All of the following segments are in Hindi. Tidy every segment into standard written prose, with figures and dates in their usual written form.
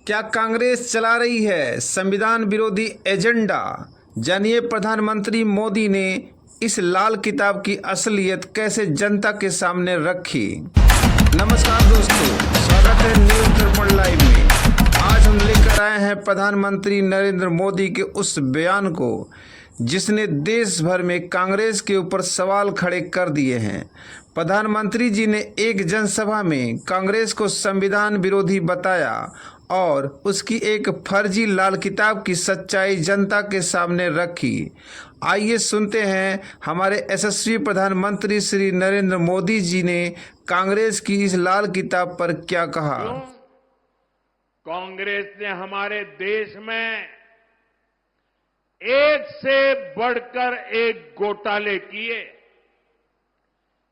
क्या कांग्रेस चला रही है संविधान विरोधी एजेंडा? जानिए प्रधानमंत्री मोदी ने इस लाल किताब की असलियत कैसे जनता के सामने रखी। नमस्कार दोस्तों, स्वागत है न्यूज़ दर्पण लाइव में। आज हम लेकर आए हैं प्रधानमंत्री नरेंद्र मोदी के उस बयान को जिसने देश भर में कांग्रेस के ऊपर सवाल खड़े कर दिए हैं। प्रधानमंत्री जी ने एक जनसभा में कांग्रेस को संविधान विरोधी बताया और उसकी एक फर्जी लाल किताब की सच्चाई जनता के सामने रखी। आइए सुनते हैं हमारे यशस्वी प्रधानमंत्री श्री नरेंद्र मोदी जी ने कांग्रेस की इस लाल किताब पर क्या कहा। कांग्रेस ने हमारे देश में एक से बढ़कर एक घोटाले किए,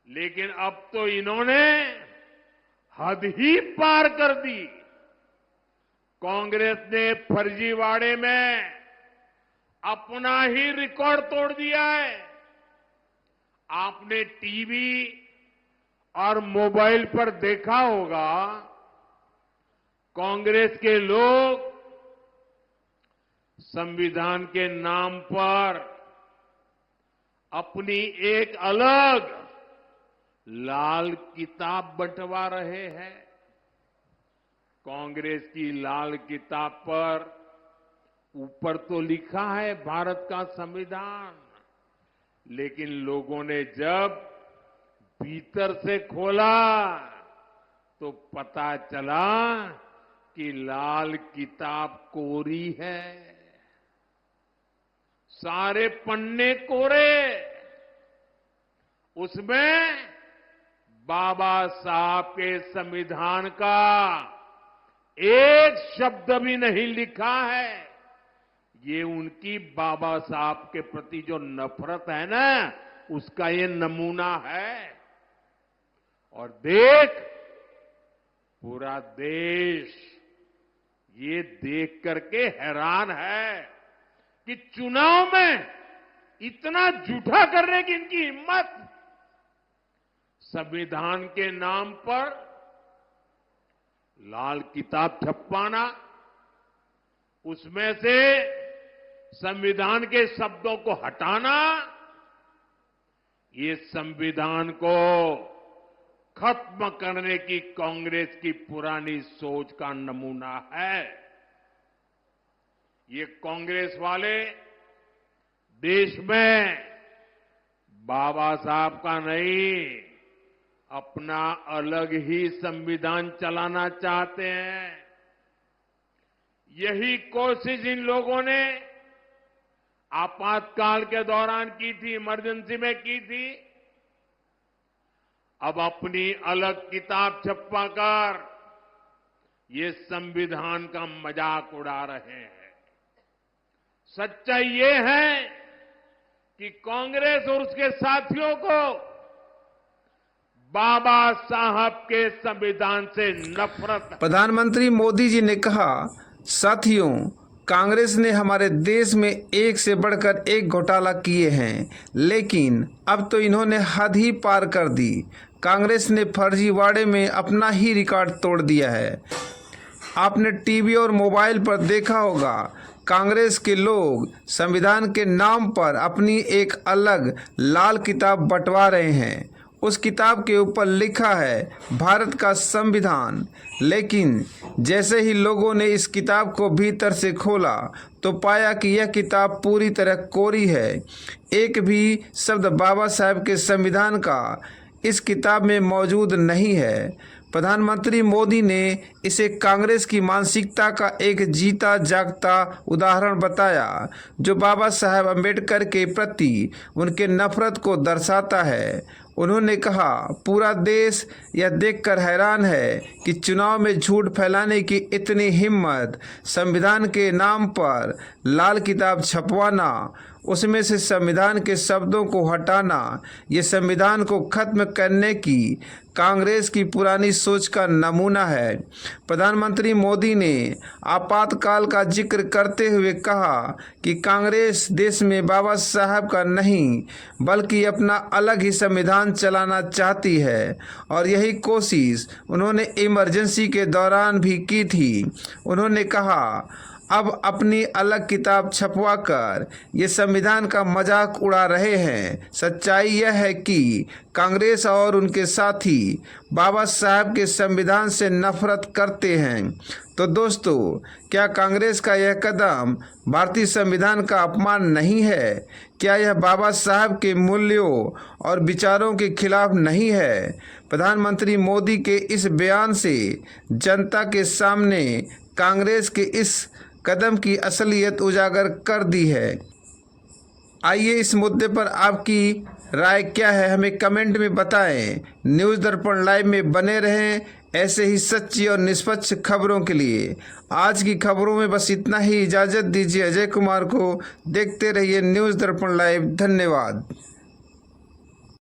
लेकिन अब तो इन्होंने हद ही पार कर दी। कांग्रेस ने फर्जीवाड़े में अपना ही रिकॉर्ड तोड़ दिया है। आपने टीवी और मोबाइल पर देखा होगा, कांग्रेस के लोग संविधान के नाम पर अपनी एक अलग लाल किताब बंटवा रहे हैं। कांग्रेस की लाल किताब पर ऊपर तो लिखा है भारत का संविधान, लेकिन लोगों ने जब भीतर से खोला तो पता चला कि लाल किताब कोरी है। सारे पन्ने कोरे, उसमें बाबा साहब के संविधान का एक शब्द भी नहीं लिखा है। ये उनकी बाबा साहब के प्रति जो नफरत है ना, उसका ये नमूना है। और देख, पूरा देश ये देख करके हैरान है कि चुनाव में इतना झूठा करने की इनकी हिम्मत। संविधान के नाम पर लाल किताब छपवाना, उसमें से संविधान के शब्दों को हटाना, ये संविधान को खत्म करने की कांग्रेस की पुरानी सोच का नमूना है। ये कांग्रेस वाले देश में बाबा साहब का नहीं, अपना अलग ही संविधान चलाना चाहते हैं। यही कोशिश इन लोगों ने आपातकाल के दौरान की थी, इमरजेंसी में की थी। अब अपनी अलग किताब छपवाकर ये संविधान का मजाक उड़ा रहे हैं। सच्चाई ये है कि कांग्रेस और उसके साथियों को बाबा साहब के संविधान से नफरत। प्रधानमंत्री मोदी जी ने कहा, साथियों, कांग्रेस ने हमारे देश में एक से बढ़कर एक घोटाला किए हैं, लेकिन अब तो इन्होंने हद ही पार कर दी। कांग्रेस ने फर्जीवाड़े में अपना ही रिकॉर्ड तोड़ दिया है। आपने टीवी और मोबाइल पर देखा होगा, कांग्रेस के लोग संविधान के नाम पर अपनी एक अलग लाल किताब बंटवा रहे हैं। उस किताब के ऊपर लिखा है भारत का संविधान, लेकिन जैसे ही लोगों ने इस किताब को भीतर से खोला तो पाया कि यह किताब पूरी तरह कोरी है। एक भी शब्द बाबा साहब के संविधान का इस किताब में मौजूद नहीं है। प्रधानमंत्री मोदी ने इसे कांग्रेस की मानसिकता का एक जीता जागता उदाहरण बताया, जो बाबा साहब अम्बेडकर के प्रति उनके नफरत को दर्शाता है। उन्होंने कहा, पूरा देश यह देखकर हैरान है कि चुनाव में झूठ फैलाने की इतनी हिम्मत, संविधान के नाम पर लाल किताब छपवाना, उसमें से संविधान के शब्दों को हटाना ये संविधान को खत्म करने की कांग्रेस की पुरानी सोच का नमूना है। प्रधानमंत्री मोदी ने आपातकाल का जिक्र करते हुए कहा कि कांग्रेस देश में बाबा साहब का नहीं बल्कि अपना अलग ही संविधान चलाना चाहती है और यही कोशिश उन्होंने इमरजेंसी के दौरान भी की थी। उन्होंने कहा अब अपनी अलग किताब छपवाकर ये संविधान का मजाक उड़ा रहे हैं। सच्चाई यह है कि कांग्रेस और उनके साथी बाबा साहब के संविधान से नफरत करते हैं। तो दोस्तों, क्या कांग्रेस का यह कदम भारतीय संविधान का अपमान नहीं है? क्या यह बाबा साहब के मूल्यों और विचारों के खिलाफ नहीं है? प्रधानमंत्री मोदी के इस बयान से जनता के सामने कांग्रेस के इस कदम की असलियत उजागर कर दी है। आइए इस मुद्दे पर आपकी राय क्या है, हमें कमेंट में बताएं। न्यूज़ दर्पण लाइव में बने रहें ऐसे ही सच्ची और निष्पक्ष खबरों के लिए। आज की खबरों में बस इतना ही। इजाज़त दीजिए अजय कुमार को। देखते रहिए न्यूज़ दर्पण लाइव। धन्यवाद।